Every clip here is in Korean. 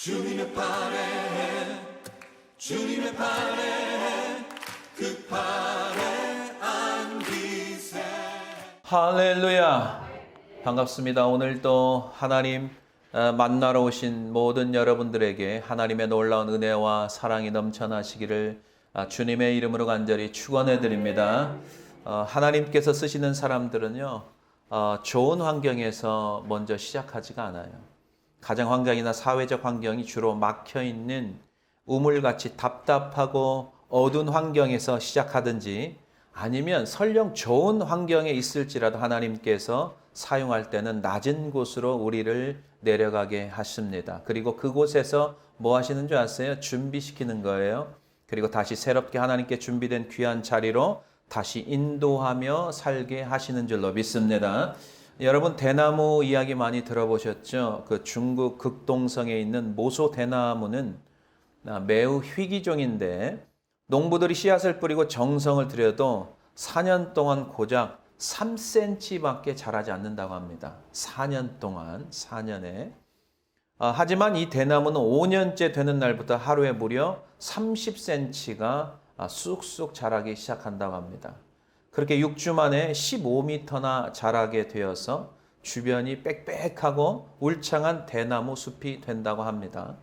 주님의 팔에 주님의 팔에 그 팔에 안기세. 할렐루야. 반갑습니다. 오늘도 하나님 만나러 오신 모든 여러분들에게 하나님의 놀라운 은혜와 사랑이 넘쳐나시기를 주님의 이름으로 간절히 축원해 드립니다. 하나님께서 쓰시는 사람들은요, 좋은 환경에서 먼저 시작하지가 않아요. 가정 환경이나 사회적 환경이 주로 막혀 있는 우물같이 답답하고 어두운 환경에서 시작하든지, 아니면 설령 좋은 환경에 있을지라도 하나님께서 사용할 때는 낮은 곳으로 우리를 내려가게 하십니다. 그리고 그곳에서 뭐 하시는 줄 아세요? 준비시키는 거예요. 그리고 다시 새롭게 하나님께 준비된 귀한 자리로 다시 인도하며 살게 하시는 줄로 믿습니다. 여러분, 대나무 이야기 많이 들어보셨죠? 그 중국 극동성에 있는 모소 대나무는 매우 희귀종인데, 농부들이 씨앗을 뿌리고 정성을 들여도 4년 동안 고작 3cm밖에 자라지 않는다고 합니다. 4년 동안, 4년에. 하지만 이 대나무는 5년째 되는 날부터 하루에 무려 30cm가 쑥쑥 자라기 시작한다고 합니다. 그렇게 6주 만에 15m나 자라게 되어서 주변이 빽빽하고 울창한 대나무 숲이 된다고 합니다.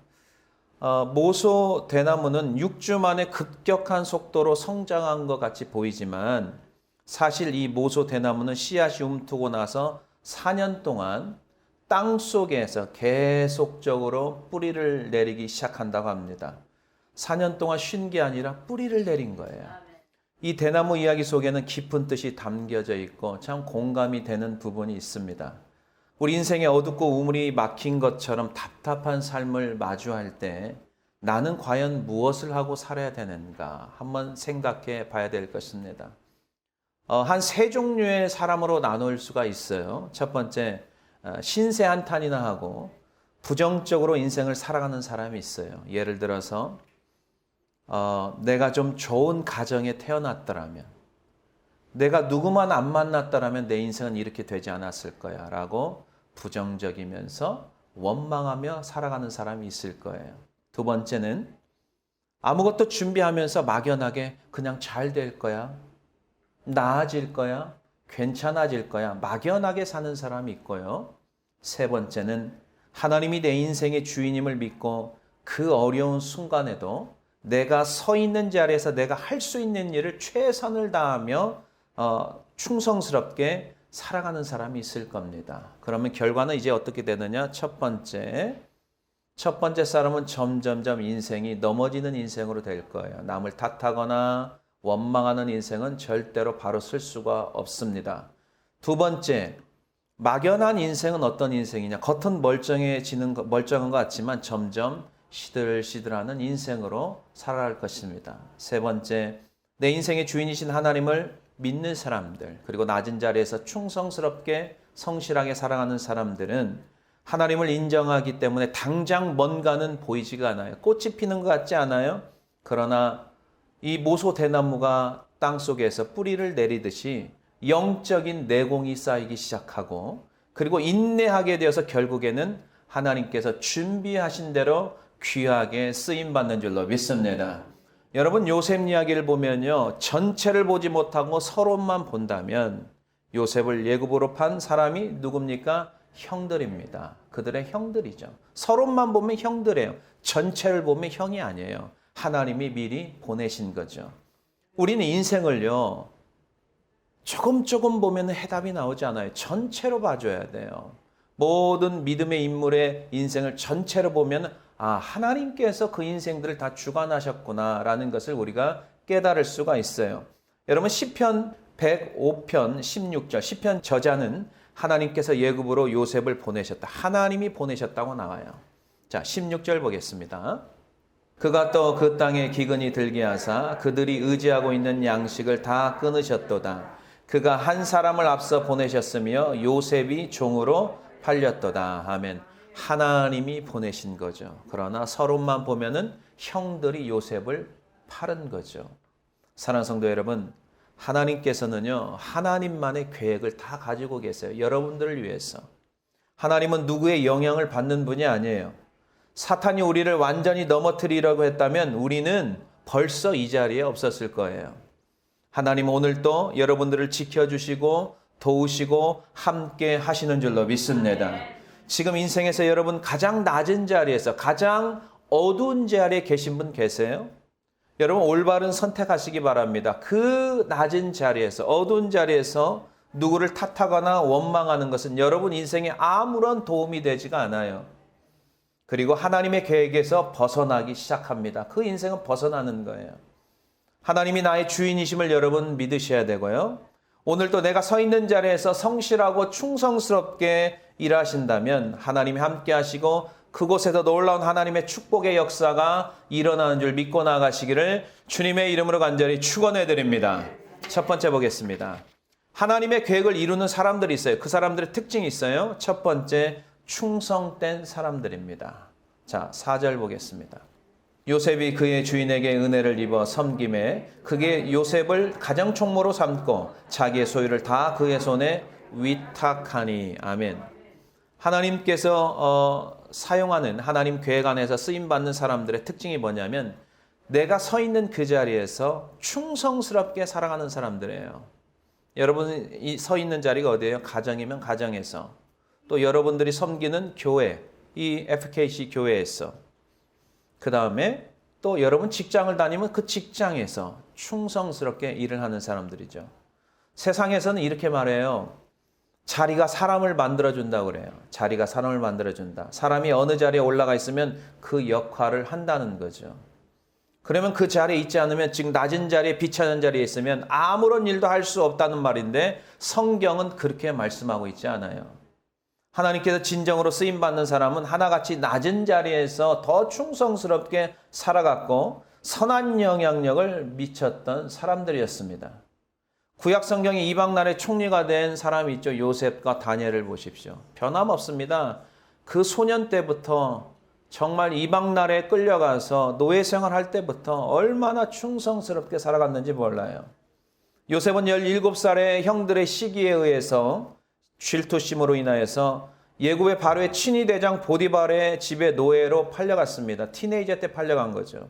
모소 대나무는 6주 만에 급격한 속도로 성장한 것 같이 보이지만, 사실 이 모소 대나무는 씨앗이 움트고 나서 4년 동안 땅 속에서 계속적으로 뿌리를 내리기 시작한다고 합니다. 4년 동안 쉰 게 아니라 뿌리를 내린 거예요. 이 대나무 이야기 속에는 깊은 뜻이 담겨져 있고 참 공감이 되는 부분이 있습니다. 우리 인생에 어둡고 우물이 막힌 것처럼 답답한 삶을 마주할 때 나는 과연 무엇을 하고 살아야 되는가 한번 생각해 봐야 될 것입니다. 한 세 종류의 사람으로 나눌 수가 있어요. 첫 번째, 신세한탄이나 하고 부정적으로 인생을 살아가는 사람이 있어요. 예를 들어서 내가 좀 좋은 가정에 태어났더라면, 내가 누구만 안 만났더라면 내 인생은 이렇게 되지 않았을 거야 라고 부정적이면서 원망하며 살아가는 사람이 있을 거예요. 두 번째는 아무것도 준비하면서 막연하게 그냥 잘 될 거야, 나아질 거야, 괜찮아질 거야 막연하게 사는 사람이 있고요. 세 번째는 하나님이 내 인생의 주인임을 믿고 그 어려운 순간에도 내가 서 있는 자리에서 내가 할 수 있는 일을 최선을 다하며 충성스럽게 살아가는 사람이 있을 겁니다. 그러면 결과는 이제 어떻게 되느냐? 첫 번째 사람은 점점점 인생이 넘어지는 인생으로 될 거예요. 남을 탓하거나 원망하는 인생은 절대로 바로 쓸 수가 없습니다. 두 번째, 막연한 인생은 어떤 인생이냐? 겉은 멀쩡한 것 같지만 점점 시들시들하는 인생으로 살아갈 것입니다. 세 번째, 내 인생의 주인이신 하나님을 믿는 사람들, 그리고 낮은 자리에서 충성스럽게 성실하게 살아가는 사람들은 하나님을 인정하기 때문에 당장 뭔가는 보이지가 않아요. 꽃이 피는 것 같지 않아요? 그러나 이 모소 대나무가 땅속에서 뿌리를 내리듯이 영적인 내공이 쌓이기 시작하고, 그리고 인내하게 되어서 결국에는 하나님께서 준비하신 대로 귀하게 쓰임받는 줄로 믿습니다. 여러분, 요셉 이야기를 보면요, 전체를 보지 못하고 서론만 본다면 요셉을 예굽으로 판 사람이 누굽니까? 형들입니다. 그들의 형들이죠. 서론만 보면 형들이에요. 전체를 보면 형이 아니에요. 하나님이 미리 보내신 거죠. 우리는 인생을요, 조금 보면 해답이 나오지 않아요. 전체로 봐줘야 돼요. 모든 믿음의 인물의 인생을 전체로 보면 하나님께서 그 인생들을 다 주관하셨구나라는 것을 우리가 깨달을 수가 있어요. 여러분, 시편 105편 16절, 시편 저자는 하나님께서 예굽으로 요셉을 보내셨다, 하나님이 보내셨다고 나와요. 자, 16절 보겠습니다. 그가 또 그 땅에 기근이 들게 하사 그들이 의지하고 있는 양식을 다 끊으셨도다. 그가 한 사람을 앞서 보내셨으며 요셉이 종으로 팔렸도다. 아멘. 하나님이 보내신 거죠. 그러나 서론만 보면은 형들이 요셉을 팔은 거죠. 사랑하는 성도 여러분, 하나님께서는요, 하나님만의 계획을 다 가지고 계세요. 여러분들을 위해서. 하나님은 누구의 영향을 받는 분이 아니에요. 사탄이 우리를 완전히 넘어뜨리려고 했다면 우리는 벌써 이 자리에 없었을 거예요. 하나님 오늘도 여러분들을 지켜주시고 도우시고 함께 하시는 줄로 믿습니다. 지금 인생에서 여러분 가장 낮은 자리에서 가장 어두운 자리에 계신 분 계세요? 여러분 올바른 선택하시기 바랍니다. 그 낮은 자리에서 어두운 자리에서 누구를 탓하거나 원망하는 것은 여러분 인생에 아무런 도움이 되지가 않아요. 그리고 하나님의 계획에서 벗어나기 시작합니다. 그 인생은 벗어나는 거예요. 하나님이 나의 주인이심을 여러분 믿으셔야 되고요. 오늘도 내가 서 있는 자리에서 성실하고 충성스럽게 일하신다면 하나님이 함께 하시고 그곳에서 놀라운 하나님의 축복의 역사가 일어나는 줄 믿고 나가시기를 주님의 이름으로 간절히 축원해 드립니다. 첫 번째 보겠습니다. 하나님의 계획을 이루는 사람들이 있어요. 그 사람들의 특징이 있어요. 첫 번째, 충성된 사람들입니다. 자, 4절 보겠습니다. 요셉이 그의 주인에게 은혜를 입어 섬김에 그게 요셉을 가장 총무로 삼고 자기의 소유를 다 그의 손에 위탁하니. 아멘. 하나님께서 사용하는 하나님 계획 안에서 쓰임받는 사람들의 특징이 뭐냐면 내가 서 있는 그 자리에서 충성스럽게 살아가는 사람들이에요. 여러분이 서 있는 자리가 어디예요? 가정이면 가정에서, 또 여러분들이 섬기는 교회, 이 FKC 교회에서, 그 다음에 또 여러분 직장을 다니면 그 직장에서 충성스럽게 일을 하는 사람들이죠. 세상에서는 이렇게 말해요. 자리가 사람을 만들어준다고 그래요. 자리가 사람을 만들어준다. 사람이 어느 자리에 올라가 있으면 그 역할을 한다는 거죠. 그러면 그 자리에 있지 않으면 지금 낮은 자리에 비천한 자리에 있으면 아무런 일도 할 수 없다는 말인데 성경은 그렇게 말씀하고 있지 않아요. 하나님께서 진정으로 쓰임받는 사람은 하나같이 낮은 자리에서 더 충성스럽게 살아갔고 선한 영향력을 미쳤던 사람들이었습니다. 구약 성경에 이방 나라의 총리가 된 사람이 있죠. 요셉과 다니엘을 보십시오. 변함없습니다. 그 소년 때부터 정말 이방 나라에 끌려가서 노예 생활할 때부터 얼마나 충성스럽게 살아갔는지 몰라요. 요셉은 17살의 형들의 시기에 의해서 질투심으로 인하여서 예굽의 바로의 친위 대장 보디발의 집에 노예로 팔려갔습니다. 티네이저 때 팔려간 거죠.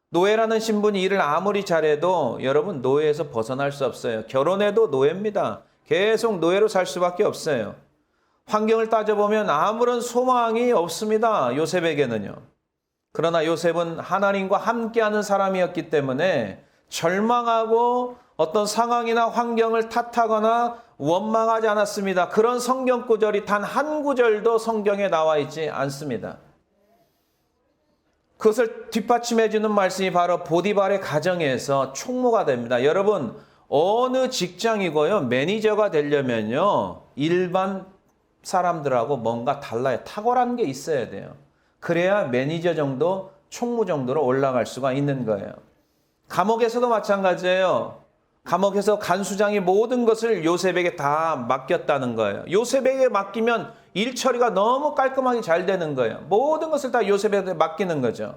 노예라는 신분이 일을 아무리 잘해도 여러분 노예에서 벗어날 수 없어요. 결혼해도 노예입니다. 계속 노예로 살 수밖에 없어요. 환경을 따져보면 아무런 소망이 없습니다. 요셉에게는요. 그러나 요셉은 하나님과 함께하는 사람이었기 때문에 절망하고 어떤 상황이나 환경을 탓하거나 원망하지 않았습니다. 그런 성경 구절이 단 한 구절도 성경에 나와 있지 않습니다. 그것을 뒷받침해 주는 말씀이 바로 보디발의 가정에서 총무가 됩니다. 여러분, 어느 직장이고요, 매니저가 되려면요, 일반 사람들하고 뭔가 달라요. 탁월한 게 있어야 돼요. 그래야 매니저 정도, 총무 정도로 올라갈 수가 있는 거예요. 감옥에서도 마찬가지예요. 감옥에서 간수장이 모든 것을 요셉에게 다 맡겼다는 거예요. 요셉에게 맡기면 일 처리가 너무 깔끔하게 잘 되는 거예요. 모든 것을 다 요셉에게 맡기는 거죠.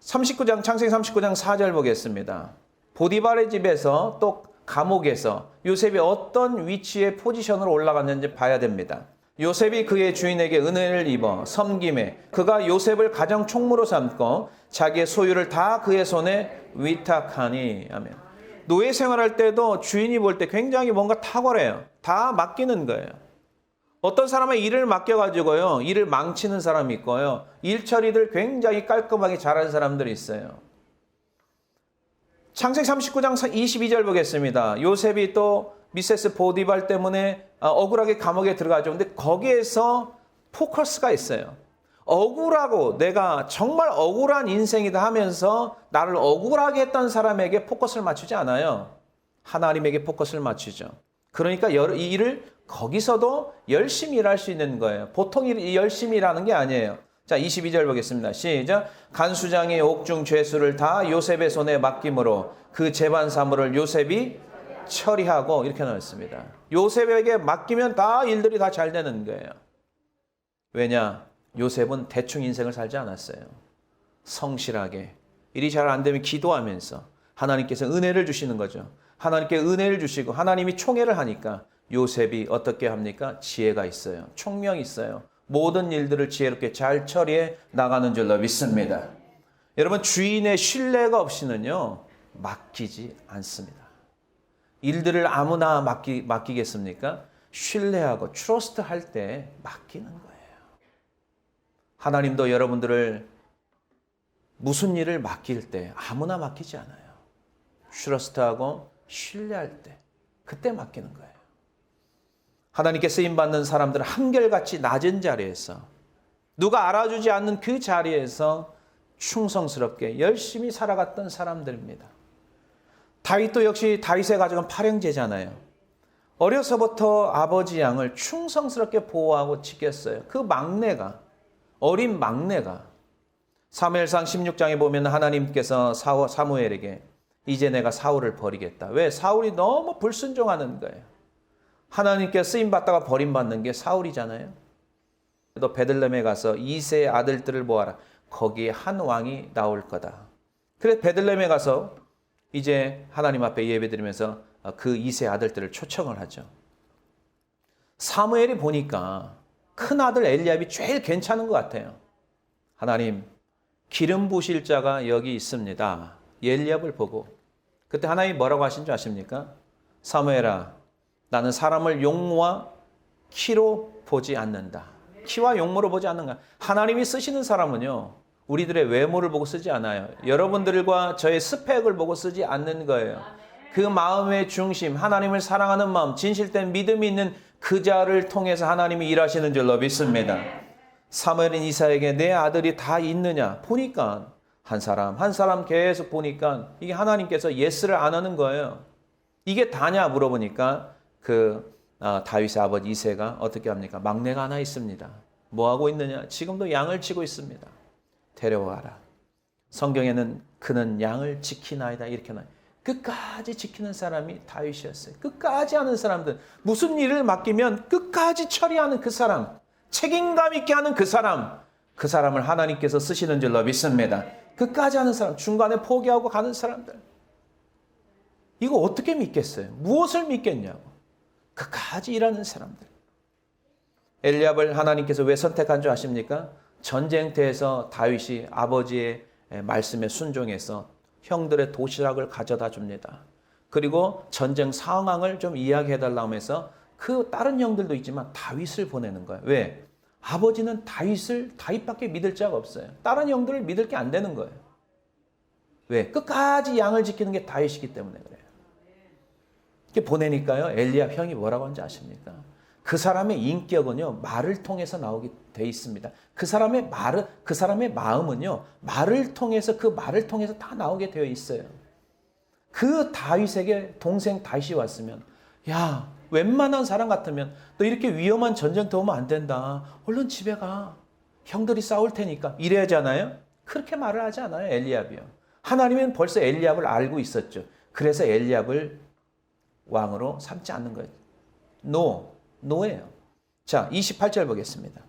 39장, 창세기 39장 4절 보겠습니다. 보디발의 집에서 또 감옥에서 요셉이 어떤 위치의 포지션으로 올라갔는지 봐야 됩니다. 요셉이 그의 주인에게 은혜를 입어 섬김에 그가 요셉을 가장 총무로 삼고 자기의 소유를 다 그의 손에 위탁하니. 아멘. 노예 생활할 때도 주인이 볼 때 굉장히 뭔가 탁월해요. 다 맡기는 거예요. 어떤 사람의 일을 맡겨가지고요, 일을 망치는 사람이 있고요, 일 처리를 굉장히 깔끔하게 잘하는 사람들이 있어요. 창세기 39장 22절 보겠습니다. 요셉이 또 미세스 보디발 때문에 억울하게 감옥에 들어가죠. 근데 거기에서 포커스가 있어요. 억울하고 내가 정말 억울한 인생이다 하면서 나를 억울하게 했던 사람에게 포커스를 맞추지 않아요. 하나님에게 포커스를 맞추죠. 그러니까 이 일을 거기서도 열심히 일할 수 있는 거예요. 보통 열심히 일하는 게 아니에요. 자, 22절 보겠습니다. 시작. 간수장의 옥중 죄수를 다 요셉의 손에 맡김으로 그 재반 사물을 요셉이 처리하고, 이렇게 나왔습니다. 요셉에게 맡기면 다 일들이 다 잘 되는 거예요. 왜냐? 요셉은 대충 인생을 살지 않았어요. 성실하게 일이 잘 안 되면 기도하면서 하나님께서 은혜를 주시는 거죠. 하나님께 은혜를 주시고 하나님이 총애를 하니까 요셉이 어떻게 합니까? 지혜가 있어요. 총명이 있어요. 모든 일들을 지혜롭게 잘 처리해 나가는 줄로 믿습니다. 여러분, 주인의 신뢰가 없이는요, 맡기지 않습니다. 일들을 아무나 맡기겠습니까? 신뢰하고 트러스트 할 때 맡기는 거예요. 하나님도 여러분들을 무슨 일을 맡길 때 아무나 맡기지 않아요. 트러스트하고 신뢰할 때, 그때 맡기는 거예요. 하나님께 쓰임받는 사람들은 한결같이 낮은 자리에서, 누가 알아주지 않는 그 자리에서 충성스럽게 열심히 살아갔던 사람들입니다. 다윗도 역시 다윗의 가족은 팔형제잖아요. 어려서부터 아버지 양을 충성스럽게 보호하고 지켰어요. 그 막내가, 어린 막내가 사무엘상 16장에 보면 하나님께서 사무엘에게 이제 내가 사울을 버리겠다. 왜? 사울이 너무 불순종하는 거예요. 하나님께 쓰임받다가 버림받는 게 사울이잖아요. 너 베들레헴에 가서 이새의 아들들을 모아라. 거기에 한 왕이 나올 거다. 그래서 베들레헴에 가서 이제 하나님 앞에 예배드리면서 그 이새 아들들을 초청을 하죠. 사무엘이 보니까 큰 아들 엘리압이 제일 괜찮은 것 같아요. 하나님, 기름 부실 자가 여기 있습니다. 엘리압을 보고 그때 하나님이 뭐라고 하신 줄 아십니까? 사무엘아, 나는 사람을 용모와 키로 보지 않는다. 키와 용모로 보지 않는가. 하나님이 쓰시는 사람은요, 우리들의 외모를 보고 쓰지 않아요. 여러분들과 저의 스펙을 보고 쓰지 않는 거예요. 그 마음의 중심, 하나님을 사랑하는 마음, 진실된 믿음이 있는 그 자를 통해서 하나님이 일하시는 줄로 믿습니다. 사무엘은 이사에게 내 아들이 다 있느냐 보니까 한 사람 계속 보니까 이게 하나님께서 예스를 안 하는 거예요. 이게 다냐 물어보니까 다윗의 아버지 이새가 어떻게 합니까? 막내가 하나 있습니다. 뭐 하고 있느냐? 지금도 양을 치고 있습니다. 데려와라. 성경에는 그는 양을 지키나이다 이렇게 나와요. 끝까지 지키는 사람이 다윗이었어요. 끝까지 하는 사람들, 무슨 일을 맡기면 끝까지 처리하는 그 사람, 책임감 있게 하는 그 사람을 하나님께서 쓰시는 줄로 믿습니다. 끝까지 하는 사람, 중간에 포기하고 가는 사람들. 이거 어떻게 믿겠어요? 무엇을 믿겠냐고. 끝까지 일하는 사람들. 엘리압을 하나님께서 왜 선택한 줄 아십니까? 전쟁터에서 다윗이 아버지의 말씀에 순종해서 형들의 도시락을 가져다 줍니다. 그리고 전쟁 상황을 좀 이야기해달라고 해서 그 다른 형들도 있지만 다윗을 보내는 거예요. 왜? 아버지는 다윗밖에 믿을 자가 없어요. 다른 형들을 믿을 게 안 되는 거예요. 왜? 끝까지 양을 지키는 게 다윗이기 때문에 그래요. 이렇게 보내니까요, 엘리압 형이 뭐라고 하는지 아십니까? 그 사람의 인격은요, 말을 통해서 나오게 돼 있습니다. 그 사람의 마음은요, 말을 통해서 다 나오게 되어 있어요. 그 다윗에게 동생 다윗이 왔으면, 야, 웬만한 사람 같으면 너 이렇게 위험한 전쟁터 오면 안 된다. 얼른 집에 가. 형들이 싸울 테니까. 이래야잖아요. 그렇게 말을 하지 않아요, 엘리압이요. 하나님은 벌써 엘리압을 알고 있었죠. 그래서 엘리압을 왕으로 삼지 않는 거예요. 노예요. 자, 28절 보겠습니다.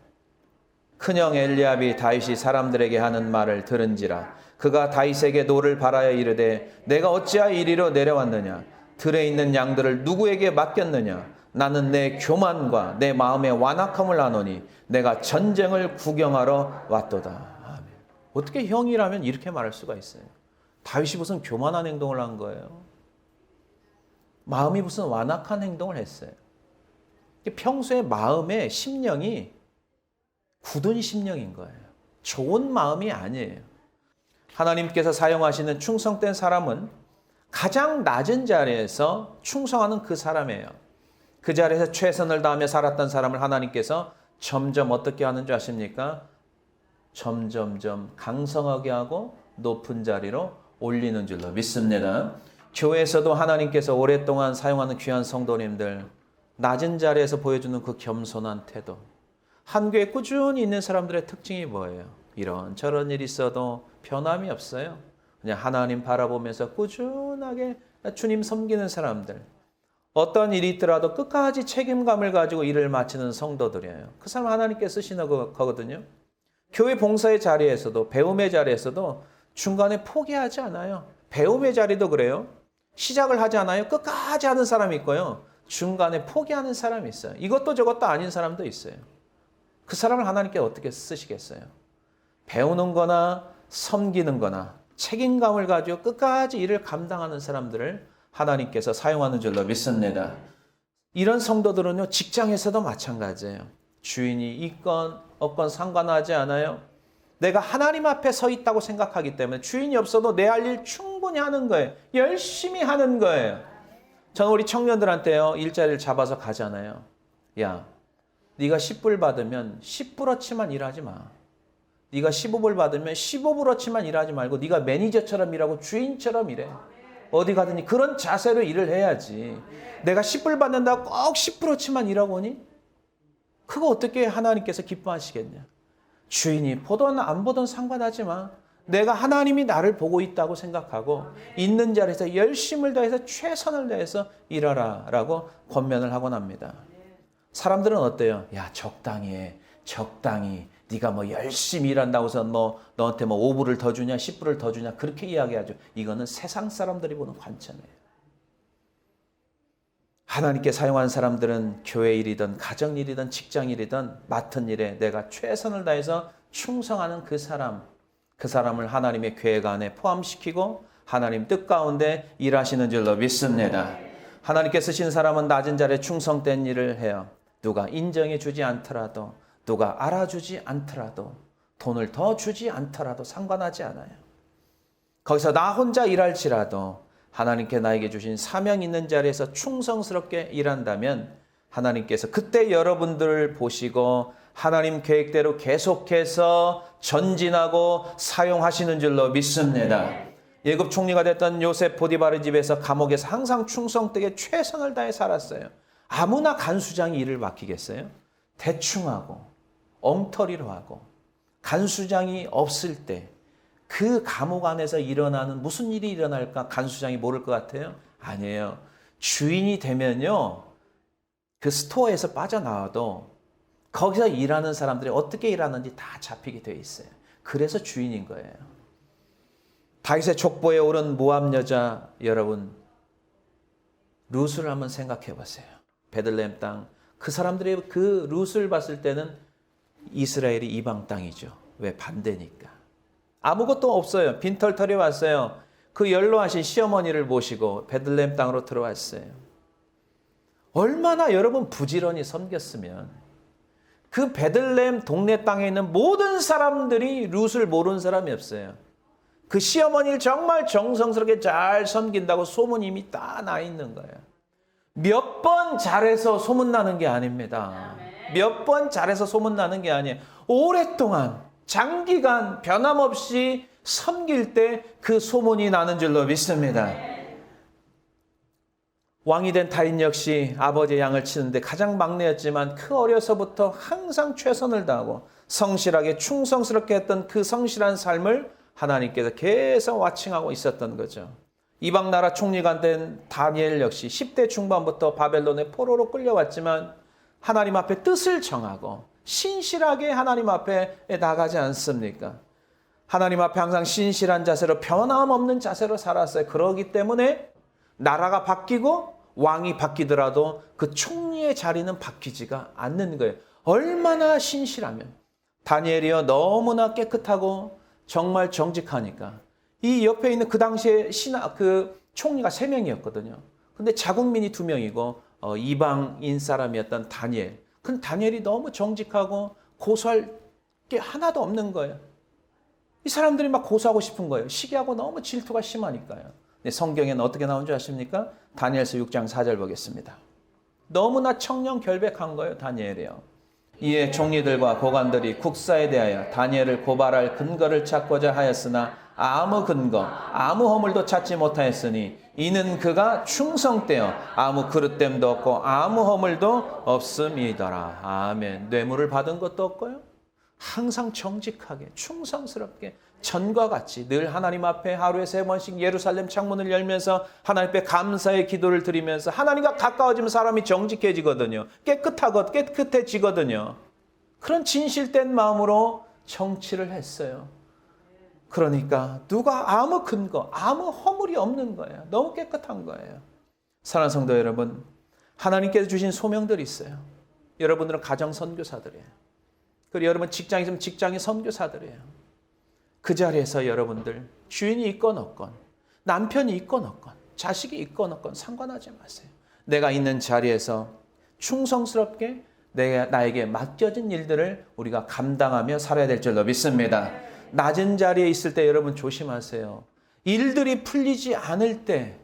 큰형 엘리압이 다윗이 사람들에게 하는 말을 들은지라 그가 다윗에게 노를 바라여 이르되 내가 어찌하여 이리로 내려왔느냐 들에 있는 양들을 누구에게 맡겼느냐 나는 내 교만과 내 마음의 완악함을 아노니 내가 전쟁을 구경하러 왔도다. 아멘. 어떻게 형이라면 이렇게 말할 수가 있어요? 다윗이 무슨 교만한 행동을 한 거예요? 마음이 무슨 완악한 행동을 했어요? 평소에 마음의 심령이 굳은 심령인 거예요. 좋은 마음이 아니에요. 하나님께서 사용하시는 충성된 사람은 가장 낮은 자리에서 충성하는 그 사람이에요. 그 자리에서 최선을 다하며 살았던 사람을 하나님께서 점점 어떻게 하는 줄 아십니까? 점점점 강성하게 하고 높은 자리로 올리는 줄로 믿습니다. 교회에서도 하나님께서 오랫동안 사용하는 귀한 성도님들, 낮은 자리에서 보여주는 그 겸손한 태도. 한 교회에 꾸준히 있는 사람들의 특징이 뭐예요? 이런 저런 일이 있어도 변함이 없어요. 그냥 하나님 바라보면서 꾸준하게 주님 섬기는 사람들. 어떤 일이 있더라도 끝까지 책임감을 가지고 일을 마치는 성도들이에요. 그 사람 하나님께 쓰시는 거거든요. 교회 봉사의 자리에서도, 배움의 자리에서도 중간에 포기하지 않아요. 배움의 자리도 그래요. 시작을 하지 않아요. 끝까지 하는 사람이 있고요. 중간에 포기하는 사람이 있어요. 이것도 저것도 아닌 사람도 있어요. 그 사람을 하나님께 어떻게 쓰시겠어요? 배우는 거나 섬기는 거나 책임감을 가지고 끝까지 일을 감당하는 사람들을 하나님께서 사용하는 줄로 믿습니다. 이런 성도들은요, 직장에서도 마찬가지예요. 주인이 있건 없건 상관하지 않아요. 내가 하나님 앞에 서 있다고 생각하기 때문에 주인이 없어도 내 할 일 충분히 하는 거예요. 열심히 하는 거예요. 저는 우리 청년들한테요, 일자리를 잡아서 가잖아요. 야, 네가 10불 받으면 10불어치만 일하지 마. 네가 15불 받으면 15불어치만 일하지 말고 네가 매니저처럼 일하고 주인처럼 일해. 어디 가든지 그런 자세로 일을 해야지. 내가 10불 받는다고 꼭 10불어치만 일하고 오니? 그거 어떻게 하나님께서 기뻐하시겠냐? 주인이 보든 안 보든 상관하지 마. 내가 하나님이 나를 보고 있다고 생각하고 있는 자리에서 열심을 다해서 최선을 다해서 일하라 라고 권면을 하곤 합니다. 사람들은 어때요? 야, 적당히 해. 적당히. 네가 뭐 열심히 일한다고 해서 뭐 너한테 뭐 5불을 더 주냐 10불을 더 주냐 그렇게 이야기하죠. 이거는 세상 사람들이 보는 관점이에요. 하나님께 사용한 사람들은 교회 일이든 가정 일이든 직장 일이든 맡은 일에 내가 최선을 다해서 충성하는 그 사람을 하나님의 계획 안에 포함시키고 하나님 뜻 가운데 일하시는 줄로 믿습니다. 하나님께 쓰신 사람은 낮은 자리에 충성된 일을 해요. 누가 인정해 주지 않더라도, 누가 알아주지 않더라도, 돈을 더 주지 않더라도 상관하지 않아요. 거기서 나 혼자 일할지라도 하나님께 나에게 주신 사명 있는 자리에서 충성스럽게 일한다면 하나님께서 그때 여러분들을 보시고 하나님 계획대로 계속해서 전진하고 사용하시는 줄로 믿습니다. 예굽 총리가 됐던 요셉 보디바르 집에서 감옥에서 항상 충성되게 최선을 다해 살았어요. 아무나 간수장이 일을 맡기겠어요? 대충 하고 엉터리로 하고 간수장이 없을 때 그 감옥 안에서 일어나는 무슨 일이 일어날까 간수장이 모를 것 같아요? 아니에요. 주인이 되면요, 그 스토어에서 빠져나와도 거기서 일하는 사람들이 어떻게 일하는지 다 잡히게 되어 있어요. 그래서 주인인 거예요. 다윗의 족보에 오른 모압 여자 여러분, 룻을 한번 생각해 보세요. 베들레헴 땅. 그 사람들이 그 룻을 봤을 때는 이스라엘이 이방 땅이죠. 왜? 반대니까. 아무것도 없어요. 빈털털이 왔어요. 그 연로하신 시어머니를 모시고 베들레헴 땅으로 들어왔어요. 얼마나 여러분 부지런히 섬겼으면 그 베들레헴 동네 땅에 있는 모든 사람들이 룻을 모르는 사람이 없어요. 그 시어머니를 정말 정성스럽게 잘 섬긴다고 소문이 이미 다 나 있는 거예요. 몇 번 잘해서 소문나는 게 아닙니다. 몇 번 잘해서 소문나는 게 아니에요. 오랫동안 장기간 변함없이 섬길 때 그 소문이 나는 줄로 믿습니다. 왕이 된 다윗 역시 아버지의 양을 치는데 가장 막내였지만 그 어려서부터 항상 최선을 다하고 성실하게 충성스럽게 했던 그 성실한 삶을 하나님께서 계속 와칭하고 있었던 거죠. 이방 나라 총리가 된 다니엘 역시 10대 중반부터 바벨론의 포로로 끌려왔지만 하나님 앞에 뜻을 정하고 신실하게 하나님 앞에 나가지 않습니까? 하나님 앞에 항상 신실한 자세로 변함없는 자세로 살았어요. 그러기 때문에 나라가 바뀌고 왕이 바뀌더라도 그 총리의 자리는 바뀌지가 않는 거예요. 얼마나 신실하면. 다니엘이요, 너무나 깨끗하고 정말 정직하니까 이 옆에 있는 그 당시에 그 총리가 3명이었거든요. 근데 자국민이 2명이고 이방인 사람이었던 다니엘. 그 다니엘이 너무 정직하고 고소할 게 하나도 없는 거예요. 이 사람들이 막 고소하고 싶은 거예요. 시기하고 너무 질투가 심하니까요. 근데 성경에는 어떻게 나온 줄 아십니까? 다니엘서 6장 4절 보겠습니다. 너무나 청렴결백한 거예요, 다니엘이요. 이에 총리들과 고관들이 국사에 대하여 다니엘을 고발할 근거를 찾고자 하였으나 아무 근거, 아무 허물도 찾지 못하였으니 이는 그가 충성되어 아무 그릇됨도 없고 아무 허물도 없음이더라. 아멘. 뇌물을 받은 것도 없고요. 항상 정직하게 충성스럽게 전과 같이 늘 하나님 앞에 하루에 3번씩 예루살렘 창문을 열면서 하나님 앞에 감사의 기도를 드리면서 하나님과 가까워지면 사람이 정직해지거든요. 깨끗해지거든요. 그런 진실된 마음으로 정치를 했어요. 그러니까 누가 아무 근거, 아무 허물이 없는 거예요. 너무 깨끗한 거예요. 사랑하는 성도 여러분, 하나님께서 주신 소명들이 있어요. 여러분들은 가정 선교사들이에요. 그리고 여러분 직장이 있으면 직장이 선교사들이에요. 그 자리에서 여러분들 주인이 있건 없건 남편이 있건 없건 자식이 있건 없건 상관하지 마세요. 내가 있는 자리에서 충성스럽게 나에게 맡겨진 일들을 우리가 감당하며 살아야 될 줄로 믿습니다. 낮은 자리에 있을 때 여러분 조심하세요. 일들이 풀리지 않을 때,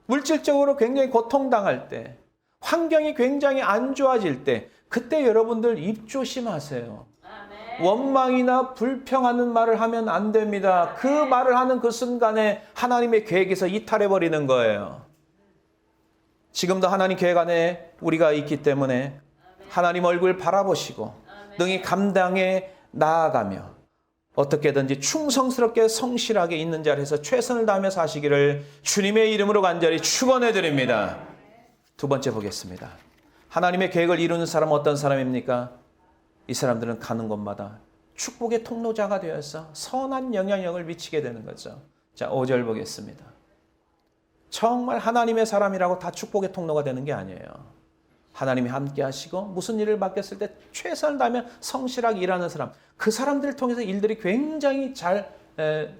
물질적으로 굉장히 고통당할 때, 환경이 굉장히 안 좋아질 때, 그때 여러분들 입 조심하세요. 원망이나 불평하는 말을 하면 안 됩니다. 그 말을 하는 그 순간에 하나님의 계획에서 이탈해버리는 거예요. 지금도 하나님 계획 안에 우리가 있기 때문에 하나님 얼굴 바라보시고 능히 감당해 나아가며 어떻게든지 충성스럽게 성실하게 있는 자리에서 최선을 다하며 사시기를 주님의 이름으로 간절히 축원해 드립니다. 두 번째 보겠습니다. 하나님의 계획을 이루는 사람은 어떤 사람입니까? 이 사람들은 가는 곳마다 축복의 통로자가 되어서 선한 영향력을 미치게 되는 거죠. 자, 5절 보겠습니다. 정말 하나님의 사람이라고 다 축복의 통로가 되는 게 아니에요. 하나님이 함께 하시고 무슨 일을 맡겼을 때 최선을 다하며 성실하게 일하는 사람, 그 사람들을 통해서 일들이 굉장히 잘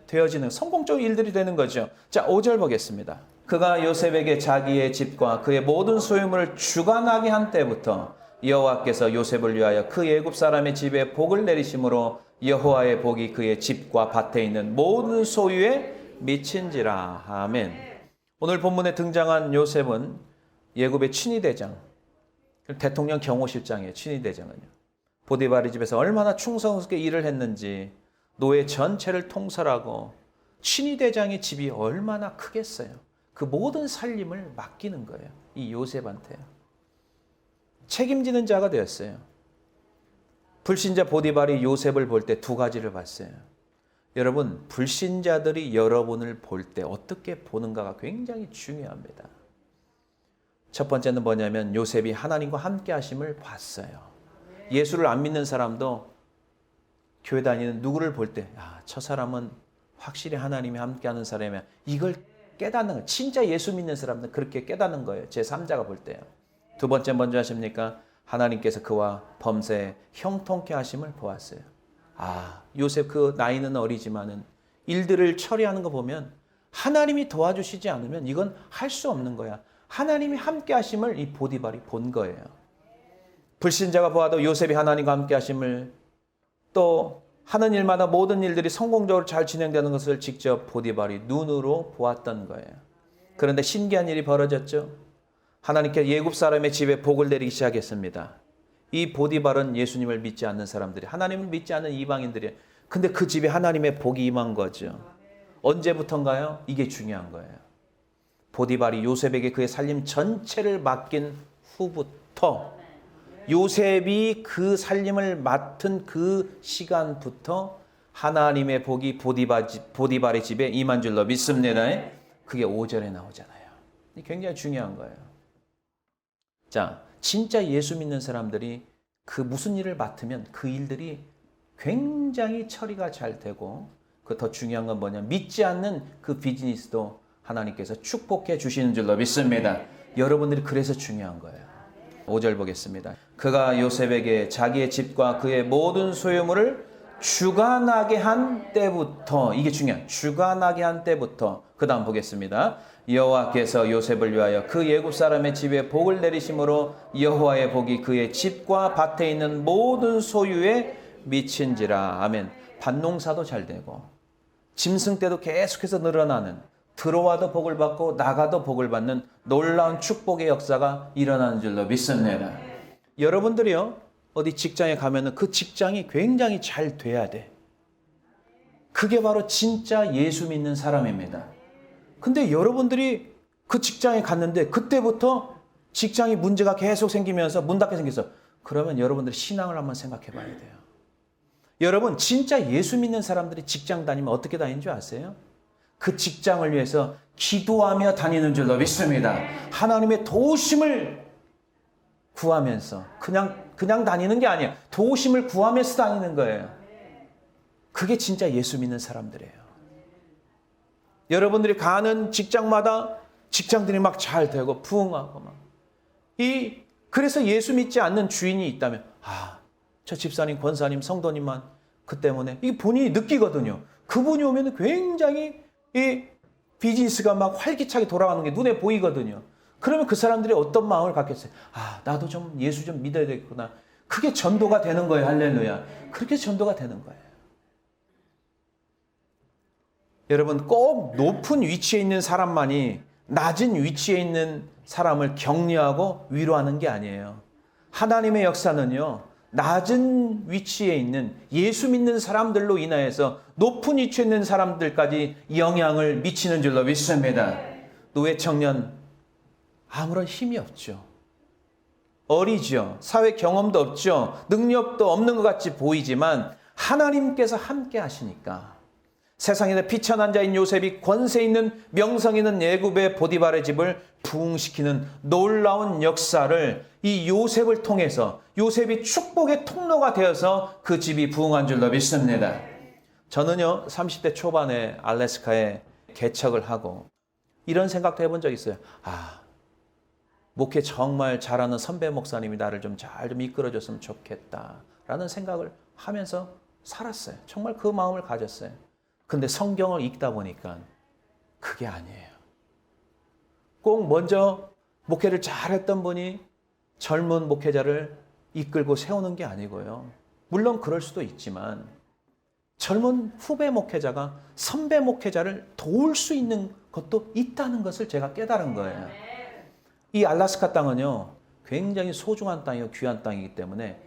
되어지는 성공적인 일들이 되는 거죠. 자, 5절 보겠습니다. 그가 요셉에게 자기의 집과 그의 모든 소유물을 주관하게 한 때부터 여호와께서 요셉을 위하여 그 애굽 사람의 집에 복을 내리심으로 여호와의 복이 그의 집과 밭에 있는 모든 소유에 미친지라. 아멘. 오늘 본문에 등장한 요셉은 예굽의 친위대장, 대통령 경호실장이에요. 친위대장은요. 보디바리 집에서 얼마나 충성스럽게 일을 했는지 노예 전체를 통솔하고 친위대장의 집이 얼마나 크겠어요. 그 모든 살림을 맡기는 거예요. 이 요셉한테요. 책임지는 자가 되었어요. 불신자 보디발이 요셉을 볼 때 두 가지를 봤어요. 여러분, 불신자들이 여러분을 볼 때 어떻게 보는가가 굉장히 중요합니다. 첫 번째는 뭐냐면 요셉이 하나님과 함께 하심을 봤어요. 예수를 안 믿는 사람도 교회 다니는 누구를 볼 때 저 사람은 확실히 하나님이 함께하는 사람이야. 이걸 깨닫는 거예요. 진짜 예수 믿는 사람들은 그렇게 깨닫는 거예요. 제3자가 볼 때요. 두 번째 먼저 하십니까? 하나님께서 그와 범사에 형통케 하심을 보았어요. 요셉 그 나이는 어리지만은 일들을 처리하는 거 보면 하나님이 도와주시지 않으면 이건 할 수 없는 거야. 하나님이 함께 하심을 이 보디발이 본 거예요. 불신자가 보아도 요셉이 하나님과 함께 하심을, 또 하는 일마다 모든 일들이 성공적으로 잘 진행되는 것을 직접 보디발이 눈으로 보았던 거예요. 그런데 신기한 일이 벌어졌죠. 하나님께 예굽 사람의 집에 복을 내리기 시작했습니다. 이 보디발은 예수님을 믿지 않는 사람들이, 하나님을 믿지 않는 이방인들이, 근데 그 집에 하나님의 복이 임한 거죠. 언제부턴가요? 이게 중요한 거예요. 보디발이 요셉에게 그의 살림 전체를 맡긴 후부터, 요셉이 그 살림을 맡은 그 시간부터 하나님의 복이 보디발의 집에 임한 줄로 믿습니다. 그게 5절에 나오잖아요. 굉장히 중요한 거예요. 자, 진짜 예수 믿는 사람들이 그 무슨 일을 맡으면 그 일들이 굉장히 처리가 잘 되고, 그 더 중요한 건 뭐냐, 믿지 않는 그 비즈니스도 하나님께서 축복해 주시는 줄로 믿습니다. 여러분들이 그래서 중요한 거예요. 5절 보겠습니다. 그가 요셉에게 자기의 집과 그의 모든 소유물을 주관하게 한 때부터, 이게 중요한, 주관하게 한 때부터, 그 다음 보겠습니다. 여호와께서 요셉을 위하여 그 예굽 사람의 집에 복을 내리심으로 여호와의 복이 그의 집과 밭에 있는 모든 소유에 미친지라. 아멘. 밭농사도 잘 되고 짐승 때도 계속해서 늘어나는, 들어와도 복을 받고 나가도 복을 받는 놀라운 축복의 역사가 일어나는 줄로 믿습니다. 여러분들이요, 어디 직장에 가면은 그 직장이 굉장히 잘 돼야 돼. 그게 바로 진짜 예수 믿는 사람입니다. 근데 여러분들이 그 직장에 갔는데 그때부터 직장이 문제가 계속 생기면서 문 닫게 생겼어. 그러면 여러분들이 신앙을 한번 생각해 봐야 돼요. 여러분, 진짜 예수 믿는 사람들이 직장 다니면 어떻게 다니는 줄 아세요? 그 직장을 위해서 기도하며 다니는 줄로 믿습니다. 하나님의 도우심을 구하면서 그냥 다니는 게 아니에요. 도우심을 구하면서 다니는 거예요. 그게 진짜 예수 믿는 사람들이에요. 여러분들이 가는 직장마다 직장들이 막 잘 되고 부흥하고 그래서 예수 믿지 않는 주인이 있다면 저 집사님, 권사님, 성도님만 그 때문에 이 본인이 느끼거든요. 그분이 오면 굉장히 이 비즈니스가 막 활기차게 돌아가는 게 눈에 보이거든요. 그러면 그 사람들이 어떤 마음을 갖겠어요? 아, 나도 좀 예수 좀 믿어야 되겠구나. 그게 전도가 되는 거예요. 할렐루야. 그렇게 전도가 되는 거예요. 여러분, 꼭 높은 위치에 있는 사람만이 낮은 위치에 있는 사람을 격려하고 위로하는 게 아니에요. 하나님의 역사는요, 낮은 위치에 있는 예수 믿는 사람들로 인하여서 높은 위치에 있는 사람들까지 영향을 미치는 줄로 믿습니다. 노예 청년, 아무런 힘이 없죠. 어리죠. 사회 경험도 없죠. 능력도 없는 것 같이 보이지만 하나님께서 함께 하시니까 세상에 피천한 자인 요셉이 권세 있는 명성 있는 애굽의 보디발의 집을 부흥시키는 놀라운 역사를 이 요셉을 통해서 요셉이 축복의 통로가 되어서 그 집이 부흥한 줄로 믿습니다. 저는요 30대 초반에 알래스카에 개척을 하고 이런 생각도 해본 적이 있어요. 아, 목회 정말 잘하는 선배 목사님이 나를 좀 잘 좀 이끌어줬으면 좋겠다라는 생각을 하면서 살았어요. 정말 그 마음을 가졌어요. 근데 성경을 읽다 보니까 그게 아니에요. 꼭 먼저 목회를 잘했던 분이 젊은 목회자를 이끌고 세우는 게 아니고요. 물론 그럴 수도 있지만 젊은 후배 목회자가 선배 목회자를 도울 수 있는 것도 있다는 것을 제가 깨달은 거예요. 이 알래스카 땅은요, 굉장히 소중한 땅이고 귀한 땅이기 때문에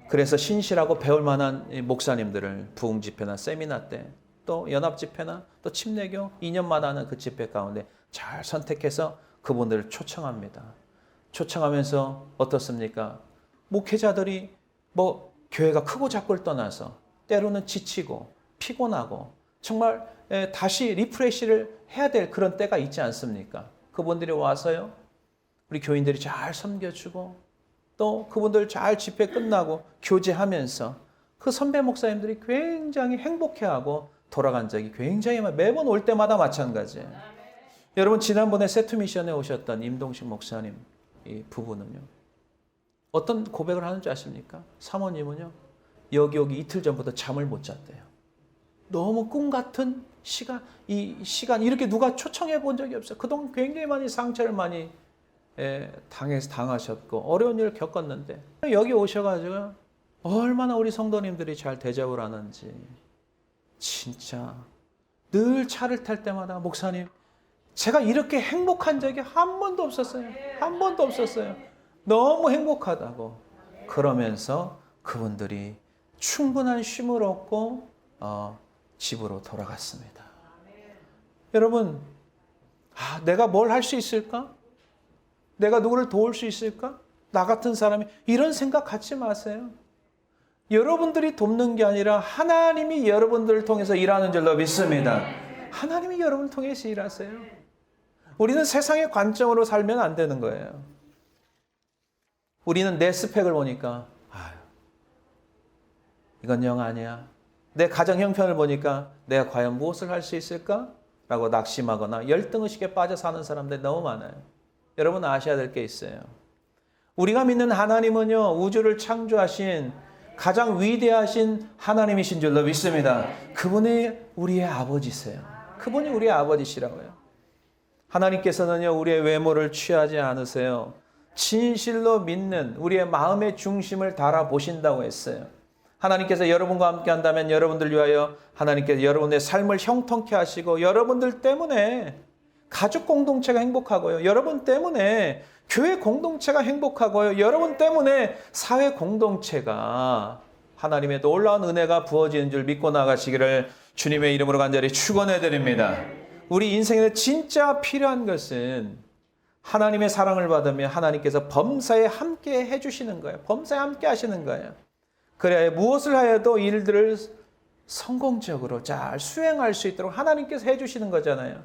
그래서 신실하고 배울 만한 목사님들을 부흥 집회나 세미나 때 또 연합 집회나 또 침례교 2년마다 하는 그 집회 가운데 잘 선택해서 그분들을 초청합니다. 초청하면서 어떻습니까? 목회자들이 뭐 교회가 크고 작고를 떠나서 때로는 지치고 피곤하고 정말 다시 리프레시를 해야 될 그런 때가 있지 않습니까? 그분들이 와서요, 우리 교인들이 잘 섬겨주고 또 그분들 잘 집회 끝나고 교제하면서 그 선배 목사님들이 굉장히 행복해하고 돌아간 적이 굉장히 매번 올 때마다 마찬가지예요. 여러분, 지난번에 세트미션에 오셨던 임동식 목사님 이 부부는요, 어떤 고백을 하는지 아십니까? 사모님은요, 여기 오기 이틀 전부터 잠을 못 잤대요. 너무 꿈 같은 이 시간 이렇게 누가 초청해 본 적이 없어요. 그동안 굉장히 많이 상처를 많이 당하셨고 어려운 일을 겪었는데 여기 오셔가지고 얼마나 우리 성도님들이 잘 대접을 하는지, 진짜 늘 차를 탈 때마다 목사님, 제가 이렇게 행복한 적이 한 번도 없었어요. 한 번도 없었어요. 너무 행복하다고 그러면서 그분들이 충분한 쉼을 얻고 집으로 돌아갔습니다. 여러분, 내가 뭘 할 수 있을까? 내가 누구를 도울 수 있을까? 나 같은 사람이 이런 생각 갖지 마세요. 여러분들이 돕는 게 아니라 하나님이 여러분들을 통해서 일하는 줄로 믿습니다. 하나님이 여러분을 통해서 일하세요. 우리는 세상의 관점으로 살면 안 되는 거예요. 우리는 내 스펙을 보니까 이건 영 아니야. 내 가정 형편을 보니까 내가 과연 무엇을 할 수 있을까? 라고 낙심하거나 열등의식에 빠져 사는 사람들이 너무 많아요. 여러분 아셔야 될 게 있어요. 우리가 믿는 하나님은요, 우주를 창조하신 가장 위대하신 하나님이신 줄로 믿습니다. 그분이 우리의 아버지세요. 그분이 우리의 아버지시라고요. 하나님께서는요, 우리의 외모를 취하지 않으세요. 진실로 믿는 우리의 마음의 중심을 달아보신다고 했어요. 하나님께서 여러분과 함께 한다면 여러분들 위하여 하나님께서 여러분의 삶을 형통케 하시고 여러분들 때문에 가족 공동체가 행복하고요. 여러분 때문에 교회 공동체가 행복하고요. 여러분 때문에 사회 공동체가 하나님의 놀라운 은혜가 부어지는 줄 믿고 나가시기를 주님의 이름으로 간절히 축원해 드립니다. 우리 인생에 진짜 필요한 것은 하나님의 사랑을 받으며 하나님께서 범사에 함께 해주시는 거예요. 범사에 함께 하시는 거예요. 그래야 무엇을 하여도 일들을 성공적으로 잘 수행할 수 있도록 하나님께서 해주시는 거잖아요.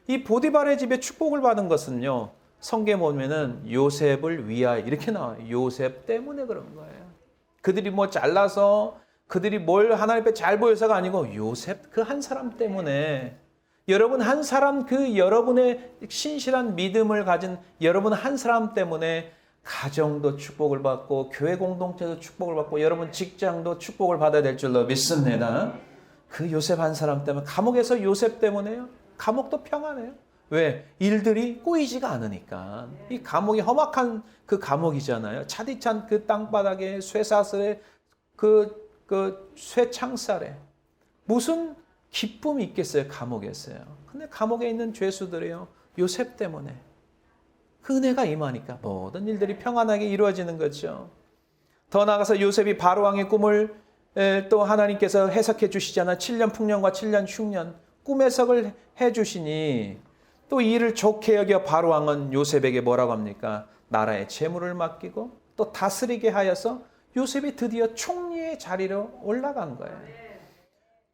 이 보디발의 집에 축복을 받은 것은요, 성경에 보면은 요셉을 위하여 이렇게 나와요. 요셉 때문에 그런 거예요. 그들이 뭐 잘나서 그들이 뭘 하나님 앞에 잘 보여서가 아니고 요셉 그 한 사람 때문에, 여러분 한 사람, 그 여러분의 신실한 믿음을 가진 여러분 한 사람 때문에 가정도 축복을 받고 교회 공동체도 축복을 받고 여러분 직장도 축복을 받아야 될 줄로 믿습니다. 그 요셉 한 사람 때문에 감옥에서 요셉 때문에요. 감옥도 평안해요. 왜? 일들이 꼬이지가 않으니까. 이 감옥이 험악한 그 감옥이잖아요. 차디찬 그 땅바닥에 쇠사슬에 그 쇠창살에 무슨 기쁨이 있겠어요, 감옥에서요. 근데 감옥에 있는 죄수들이요, 요셉 때문에 그 은혜가 임하니까 모든 일들이 평안하게 이루어지는 거죠. 더 나아가서 요셉이 바로왕의 꿈을 또 하나님께서 해석해 주시잖아요. 7년 풍년과 7년 흉년 꿈 해석을 해 주시니 또 이 일을 좋게 여겨 바로왕은 요셉에게 뭐라고 합니까? 나라의 재물을 맡기고 또 다스리게 하여서 요셉이 드디어 총리의 자리로 올라간 거예요.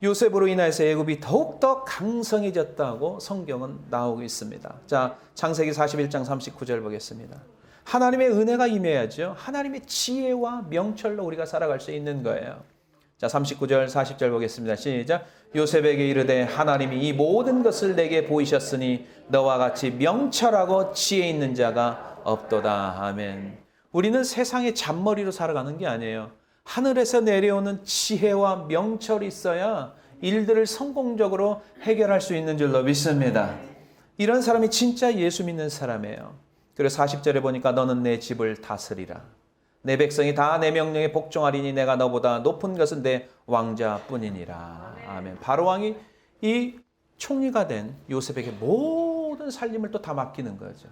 요셉으로 인해서 애굽이 더욱더 강성해졌다고 성경은 나오고 있습니다. 자, 창세기 41장 39절 보겠습니다. 하나님의 은혜가 임해야죠. 하나님의 지혜와 명철로 우리가 살아갈 수 있는 거예요. 자, 39절 40절 보겠습니다. 시작. 요셉에게 이르되 하나님이 이 모든 것을 내게 보이셨으니 너와 같이 명철하고 지혜 있는 자가 없도다. 아멘. 우리는 세상의 잔머리로 살아가는 게 아니에요. 하늘에서 내려오는 지혜와 명철이 있어야 일들을 성공적으로 해결할 수 있는 줄로 믿습니다. 이런 사람이 진짜 예수 믿는 사람이에요. 그래서 40절에 보니까 너는 내 집을 다스리라. 내 백성이 다 내 명령에 복종하리니 내가 너보다 높은 것은 내 왕자뿐이니라. 아멘. 바로왕이 이 총리가 된 요셉에게 모든 살림을 또 다 맡기는 거죠.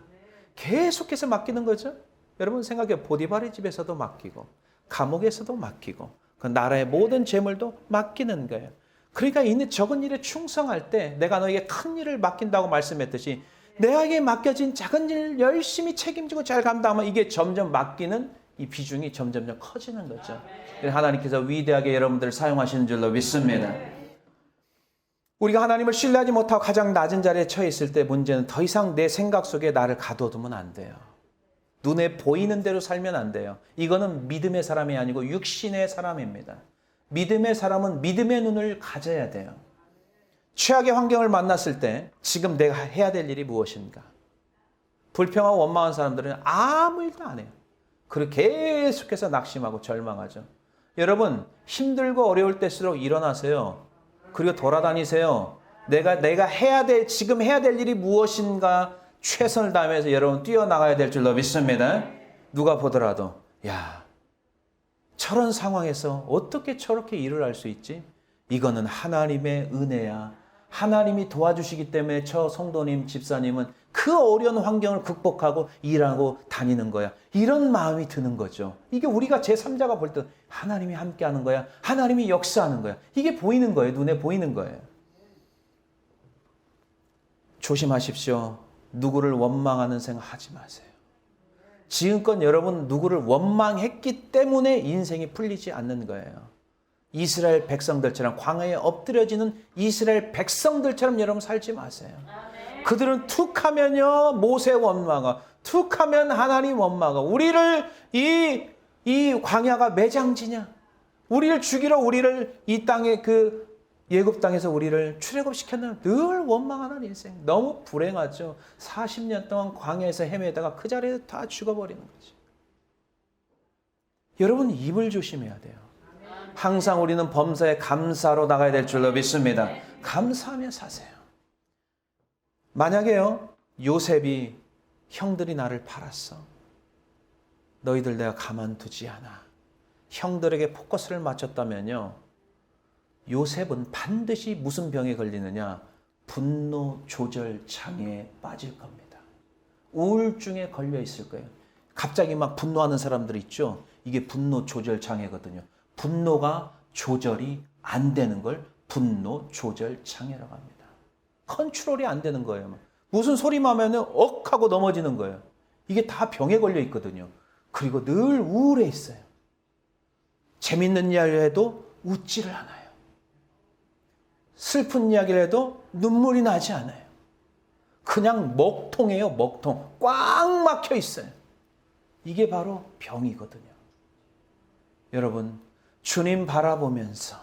계속해서 맡기는 거죠. 여러분 생각해, 보디발의 집에서도 맡기고 감옥에서도 맡기고 그 나라의 모든 재물도 맡기는 거예요. 그러니까 이 적은 일에 충성할 때 내가 너에게 큰 일을 맡긴다고 말씀했듯이 내게 맡겨진 작은 일 열심히 책임지고 잘 감당하면 이게 점점 맡기는 이 비중이 점점 커지는 거죠. 하나님께서 위대하게 여러분들을 사용하시는 줄로 믿습니다. 우리가 하나님을 신뢰하지 못하고 가장 낮은 자리에 처해 있을 때 문제는 더 이상 내 생각 속에 나를 가둬두면 안 돼요. 눈에 보이는 대로 살면 안 돼요. 이거는 믿음의 사람이 아니고 육신의 사람입니다. 믿음의 사람은 믿음의 눈을 가져야 돼요. 최악의 환경을 만났을 때 지금 내가 해야 될 일이 무엇인가? 불평하고 원망한 사람들은 아무 일도 안 해요. 그리고 계속해서 낙심하고 절망하죠. 여러분 힘들고 어려울 때일수록 일어나세요. 그리고 돌아다니세요. 내가 해야 될 지금 해야 될 일이 무엇인가 최선을 다하면서 여러분 뛰어나가야 될 줄로 믿습니다. 누가 보더라도 야 저런 상황에서 어떻게 저렇게 일을 할 수 있지? 이거는 하나님의 은혜야. 하나님이 도와주시기 때문에 저 성도님 집사님은 그 어려운 환경을 극복하고 일하고 다니는 거야. 이런 마음이 드는 거죠. 이게 우리가 제3자가 볼 때 하나님이 함께하는 거야. 하나님이 역사하는 거야. 이게 보이는 거예요. 눈에 보이는 거예요. 조심하십시오. 누구를 원망하는 생각 하지 마세요. 지금껏 여러분 누구를 원망했기 때문에 인생이 풀리지 않는 거예요. 이스라엘 백성들처럼 광야에 엎드려지는 이스라엘 백성들처럼 여러분 살지 마세요. 그들은 툭 하면요 모세 원망하, 툭 하면 하나님 원망하. 우리를 이 광야가 매장지냐? 우리를 죽이러 우리를 이 땅에 그 예굽 땅에서 우리를 출애굽시켰나? 늘 원망하는 인생. 너무 불행하죠. 40년 동안 광야에서 헤매다가 그 자리에서 다 죽어버리는 거죠. 여러분 입을 조심해야 돼요. 항상 우리는 범사에 감사로 나가야 될 줄로 믿습니다. 감사하며 사세요. 만약에요 요셉이 형들이 나를 팔았어. 너희들 내가 가만두지 않아. 형들에게 포커스를 맞췄다면요 요셉은 반드시 무슨 병에 걸리느냐? 분노 조절 장애에 빠질 겁니다. 우울증에 걸려 있을 거예요. 갑자기 막 분노하는 사람들 있죠? 이게 분노 조절 장애거든요. 분노가 조절이 안 되는 걸 분노 조절 장애라고 합니다. 컨트롤이 안 되는 거예요. 무슨 소리만 하면 억 하고 넘어지는 거예요. 이게 다 병에 걸려 있거든요. 그리고 늘 우울해 있어요. 재밌는 이야기를 해도 웃지를 않아요. 슬픈 이야기를 해도 눈물이 나지 않아요. 그냥 먹통이에요. 먹통. 꽉 막혀 있어요. 이게 바로 병이거든요. 여러분 주님 바라보면서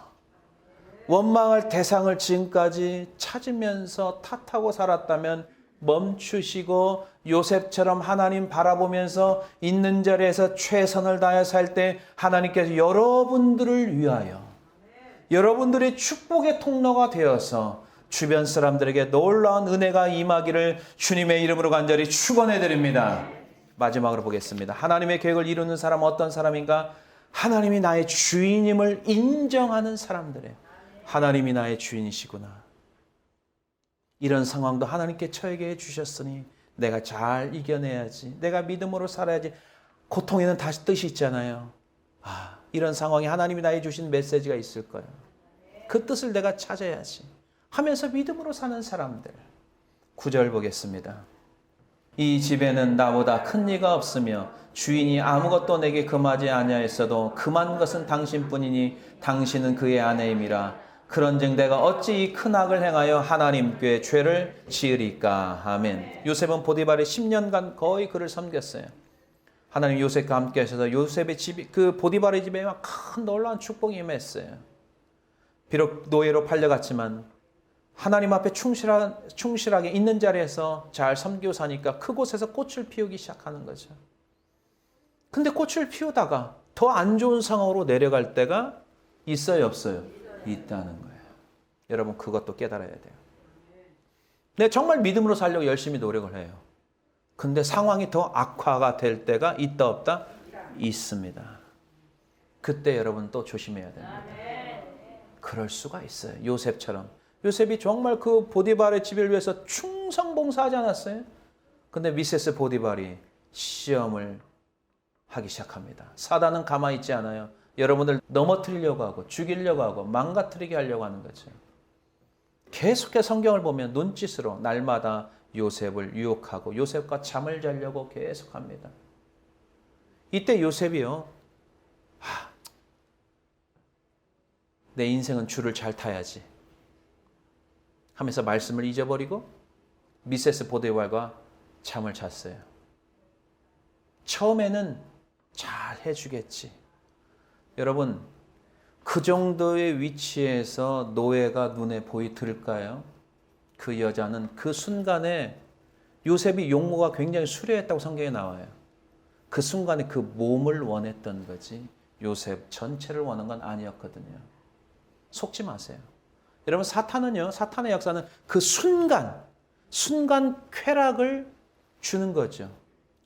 원망할 대상을 지금까지 찾으면서 탓하고 살았다면 멈추시고 요셉처럼 하나님 바라보면서 있는 자리에서 최선을 다해 살 때 하나님께서 여러분들을 위하여 여러분들의 축복의 통로가 되어서 주변 사람들에게 놀라운 은혜가 임하기를 주님의 이름으로 간절히 축원해 드립니다. 마지막으로 보겠습니다. 하나님의 계획을 이루는 사람은 어떤 사람인가? 하나님이 나의 주인임을 인정하는 사람들이에요. 하나님이 나의 주인이시구나. 이런 상황도 하나님께 처하게 해주셨으니 내가 잘 이겨내야지. 내가 믿음으로 살아야지. 고통에는 다시 뜻이 있잖아요. 이런 상황에 하나님이 나에게 주신 메시지가 있을 거예요. 그 뜻을 내가 찾아야지 하면서 믿음으로 사는 사람들. 9절 보겠습니다. 이 집에는 나보다 큰 이가 없으며 주인이 아무것도 내게 금하지 아니하였어도 금한 것은 당신뿐이니 당신은 그의 아내임이라. 그런즉 내가 어찌 이 큰 악을 행하여 하나님께 죄를 지으리까. 아멘. 요셉은 보디발의 10년간 거의 그를 섬겼어요. 하나님 요셉과 함께 하셔서 요셉의 집이 그 보디발의 집에 큰 놀라운 축복이 임했어요. 비록 노예로 팔려갔지만 하나님 앞에 충실하게 있는 자리에서 잘 섬기고 사니까 그곳에서 꽃을 피우기 시작하는 거죠. 근데 꽃을 피우다가 더 안 좋은 상황으로 내려갈 때가 있어요, 없어요? 있다는 거예요. 여러분 그것도 깨달아야 돼요. 내가 정말 믿음으로 살려고 열심히 노력을 해요. 근데 상황이 더 악화가 될 때가 있다 없다? 있습니다. 그때 여러분 또 조심해야 됩니다. 그럴 수가 있어요. 요셉처럼. 요셉이 정말 그 보디발의 집을 위해서 충성봉사하지 않았어요? 근데 미세스 보디발이 시험을 하기 시작합니다. 사단은 가만히 있지 않아요. 여러분들 넘어뜨리려고 하고 죽이려고 하고 망가뜨리게 하려고 하는 거죠. 계속해서 성경을 보면 눈짓으로 날마다 요셉을 유혹하고 요셉과 잠을 자려고 계속합니다. 이때 요셉이요. 내 인생은 줄을 잘 타야지 하면서 말씀을 잊어버리고 미세스 보디발과 잠을 잤어요. 처음에는 잘 해주겠지. 여러분 그 정도의 위치에서 노예가 눈에 보이들까요? 그 여자는 그 순간에 요셉이 용모가 굉장히 수려했다고 성경에 나와요. 그 순간에 그 몸을 원했던 거지 요셉 전체를 원한 건 아니었거든요. 속지 마세요. 여러분 사탄은요, 사탄의 역사는 그 순간 쾌락을 주는 거죠.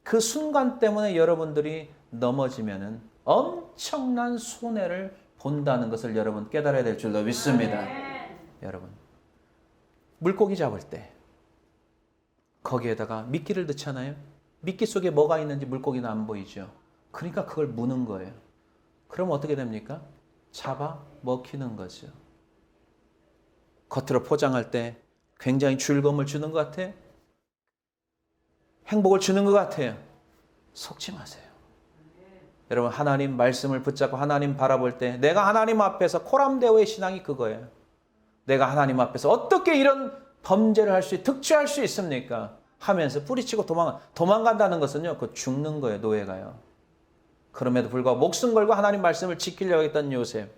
그 순간 때문에 여러분들이 넘어지면은 엄청난 손해를 본다는 것을 여러분 깨달아야 될 줄로 믿습니다. 여러분 물고기 잡을 때 거기에다가 미끼를 넣잖아요. 미끼 속에 뭐가 있는지 물고기는 안 보이죠. 그러니까 그걸 무는 거예요. 그럼 어떻게 됩니까? 잡아 먹히는 거죠. 겉으로 포장할 때 굉장히 즐거움을 주는 것 같아요. 행복을 주는 것 같아요. 속지 마세요. 여러분 하나님 말씀을 붙잡고 하나님 바라볼 때 내가 하나님 앞에서 코람데오의 신앙이 그거예요. 내가 하나님 앞에서 어떻게 이런 범죄를 할 수, 득취할 수 있습니까? 하면서 뿌리치고 도망간다는 것은요, 그 죽는 거예요, 노예가요. 그럼에도 불구하고 목숨 걸고 하나님 말씀을 지키려고 했던 요셉.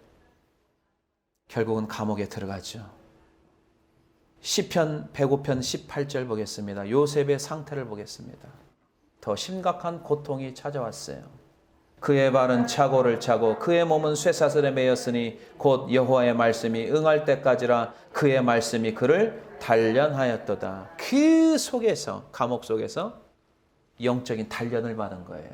결국은 감옥에 들어가죠. 시편 105편 18절 보겠습니다. 요셉의 상태를 보겠습니다. 더 심각한 고통이 찾아왔어요. 그의 발은 차고를 차고 그의 몸은 쇠사슬에 매였으니 곧 여호와의 말씀이 응할 때까지라 그의 말씀이 그를 단련하였도다. 그 속에서 감옥 속에서 영적인 단련을 받은 거예요.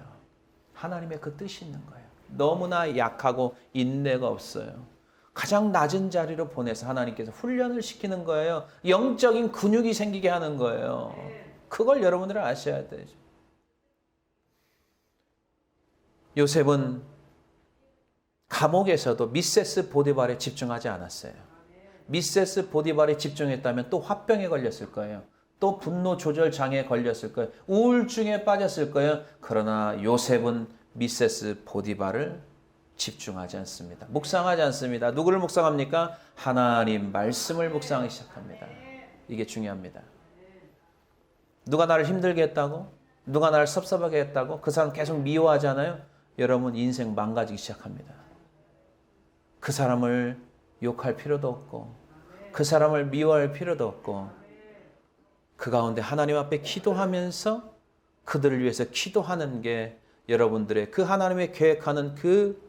하나님의 그 뜻이 있는 거예요. 너무나 약하고 인내가 없어요. 가장 낮은 자리로 보내서 하나님께서 훈련을 시키는 거예요. 영적인 근육이 생기게 하는 거예요. 그걸 여러분들은 아셔야 되죠. 요셉은 감옥에서도 미세스 보디발에 집중하지 않았어요. 미세스 보디발에 집중했다면 또 화병에 걸렸을 거예요. 또 분노 조절 장애에 걸렸을 거예요. 우울증에 빠졌을 거예요. 그러나 요셉은 미세스 보디발을 집중하지 않습니다. 묵상하지 않습니다. 누구를 묵상합니까? 하나님 말씀을 묵상하기 시작합니다. 이게 중요합니다. 누가 나를 힘들게 했다고? 누가 나를 섭섭하게 했다고? 그 사람 계속 미워하잖아요. 여러분 인생 망가지기 시작합니다. 그 사람을 욕할 필요도 없고 그 사람을 미워할 필요도 없고 그 가운데 하나님 앞에 기도하면서 그들을 위해서 기도하는 게 여러분들의 그 하나님의 계획하는 그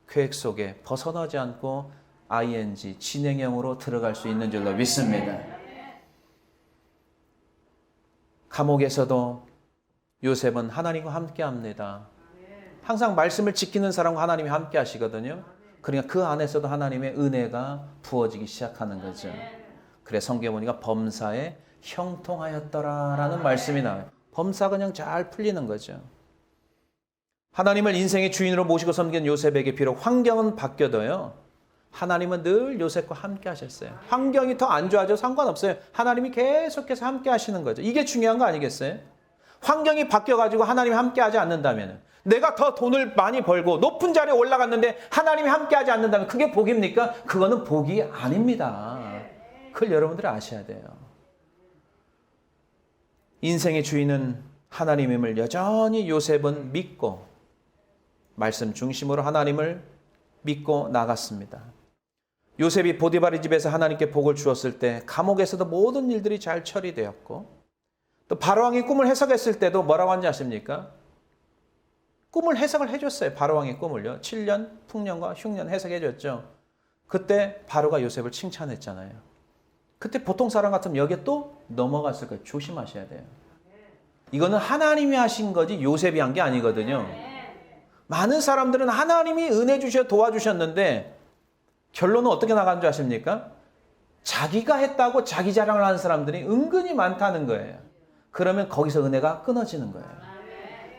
계획 속에 벗어나지 않고 ing, 진행형으로 들어갈 수 있는 줄로 믿습니다. 감옥에서도 요셉은 하나님과 함께 합니다. 항상 말씀을 지키는 사람과 하나님이 함께 하시거든요. 그러니까 그 안에서도 하나님의 은혜가 부어지기 시작하는 거죠. 그래 성경에 보니까 범사에 형통하였더라라는 말씀이 나와요. 범사가 그냥 잘 풀리는 거죠. 하나님을 인생의 주인으로 모시고 섬긴 요셉에게 비록 환경은 바뀌어도요. 하나님은 늘 요셉과 함께 하셨어요. 환경이 더 안 좋아져 상관없어요. 하나님이 계속해서 함께 하시는 거죠. 이게 중요한 거 아니겠어요? 환경이 바뀌어가지고 하나님이 함께 하지 않는다면, 내가 더 돈을 많이 벌고 높은 자리에 올라갔는데 하나님이 함께 하지 않는다면 그게 복입니까? 그거는 복이 아닙니다. 그걸 여러분들이 아셔야 돼요. 인생의 주인은 하나님임을 여전히 요셉은 믿고 말씀 중심으로 하나님을 믿고 나갔습니다. 요셉이 보디바리 집에서 하나님께 복을 주었을 때 감옥에서도 모든 일들이 잘 처리되었고, 또 바로왕이 꿈을 해석했을 때도 뭐라고 하는지 아십니까? 꿈을 해석을 해줬어요. 바로왕의 꿈을요. 7년 풍년과 흉년 해석해줬죠. 그때 바로가 요셉을 칭찬했잖아요. 그때 보통 사람 같으면 여기에 또 넘어갔을 거예요. 조심하셔야 돼요. 이거는 하나님이 하신 거지 요셉이 한 게 아니거든요. 많은 사람들은 하나님이 은혜 주셔 도와주셨는데 결론은 어떻게 나가는 줄 아십니까? 자기가 했다고 자기 자랑을 하는 사람들이 은근히 많다는 거예요. 그러면 거기서 은혜가 끊어지는 거예요.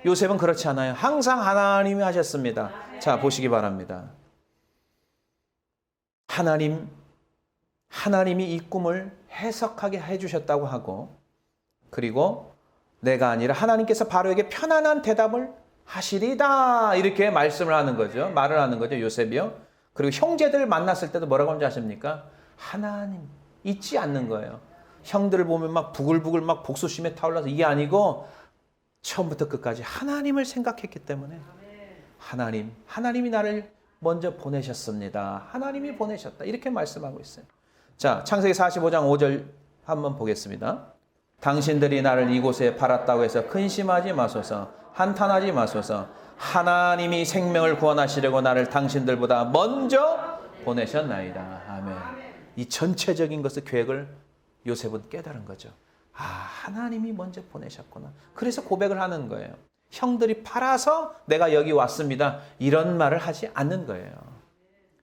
요셉은 그렇지 않아요. 항상 하나님이 하셨습니다. 자, 보시기 바랍니다. 하나님이 이 꿈을 해석하게 해주셨다고 하고, 그리고 내가 아니라 하나님께서 바로에게 편안한 대답을 하시리다 이렇게 말씀을 하는 거죠. 말을 하는 거죠. 요셉이요. 그리고 형제들 만났을 때도 뭐라고 하는지 아십니까? 하나님 잊지 않는 거예요. 형들을 보면 막 부글부글 막 복수심에 타올라서 이게 아니고 처음부터 끝까지 하나님을 생각했기 때문에 하나님이 나를 먼저 보내셨습니다. 하나님이 보내셨다. 이렇게 말씀하고 있어요. 자, 창세기 45장 5절 한번 보겠습니다. 당신들이 나를 이곳에 팔았다고 해서 근심하지 마소서, 한탄하지 마소서. 하나님이 생명을 구원하시려고 나를 당신들보다 먼저 보내셨나이다. 아멘. 이 전체적인 것의 계획을 요셉은 깨달은 거죠. 아, 하나님이 먼저 보내셨구나. 그래서 고백을 하는 거예요. 형들이 팔아서 내가 여기 왔습니다. 이런 말을 하지 않는 거예요.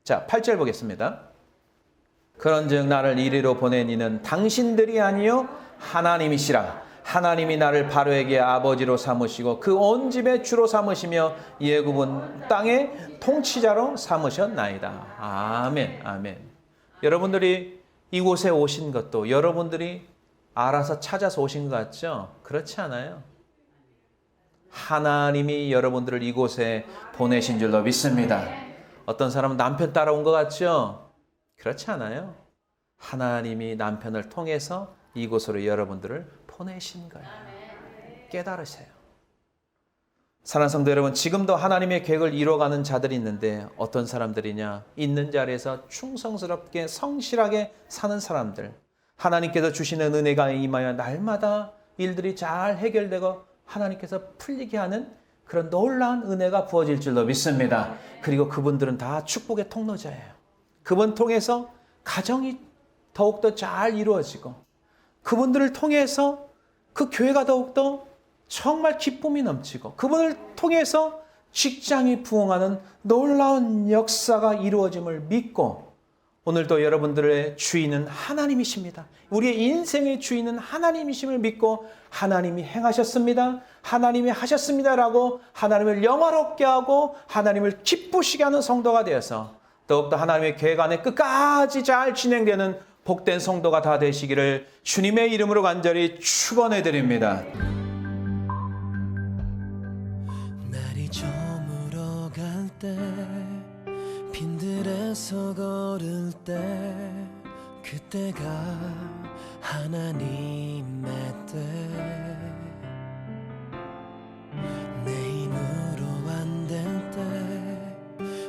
자, 8절 보겠습니다. 그런즉 나를 이리로 보낸 이는 당신들이 아니요 하나님이시라. 하나님이 나를 바로에게 아버지로 삼으시고 그 온 집의 주로 삼으시며 예굽은 땅의 통치자로 삼으셨나이다. 아멘, 아멘. 여러분들이 이곳에 오신 것도 여러분들이 알아서 찾아서 오신 것 같죠? 그렇지 않아요. 하나님이 여러분들을 이곳에 보내신 줄로 믿습니다. 어떤 사람은 남편 따라온 것 같죠? 그렇지 않아요. 하나님이 남편을 통해서 이곳으로 여러분들을 보내신 거예요. 깨달으세요. 사랑하는 성도 여러분, 지금도 하나님의 계획을 이루어가는 자들이 있는데 어떤 사람들이냐? 있는 자리에서 충성스럽게 성실하게 사는 사람들. 하나님께서 주시는 은혜가 임하여 날마다 일들이 잘 해결되고 하나님께서 풀리게 하는 그런 놀라운 은혜가 부어질 줄로 믿습니다. 그리고 그분들은 다 축복의 통로자예요. 그분 통해서 가정이 더욱더 잘 이루어지고 그분들을 통해서 그 교회가 더욱더 정말 기쁨이 넘치고 그분을 통해서 직장이 부흥하는 놀라운 역사가 이루어짐을 믿고 오늘도 여러분들의 주인은 하나님이십니다. 우리의 인생의 주인은 하나님이심을 믿고 하나님이 행하셨습니다. 하나님이 하셨습니다라고 하나님을 영화롭게 하고 하나님을 기쁘시게 하는 성도가 되어서 더욱더 하나님의 계획 안에 끝까지 잘 진행되는 복된 성도가 다 되시기를 주님의 이름으로 간절히 축원해 드립니다. 날이 저물어 갈 때 빈들에서 걸을 때 그때가 하나님의 때 내 힘으로 안 될 때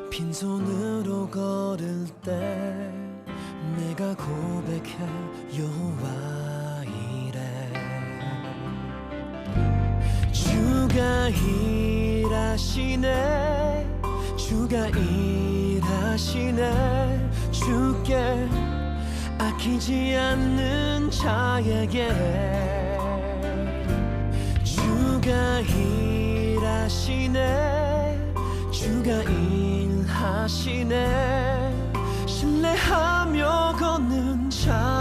빈손으로 걸을 때 내가 고백해 여호와 이래 주가 일하시네 주가 일하시네 주께 아끼지 않는 자에게 주가 일하시네 주가 일하시네 신뢰하며 걷는 자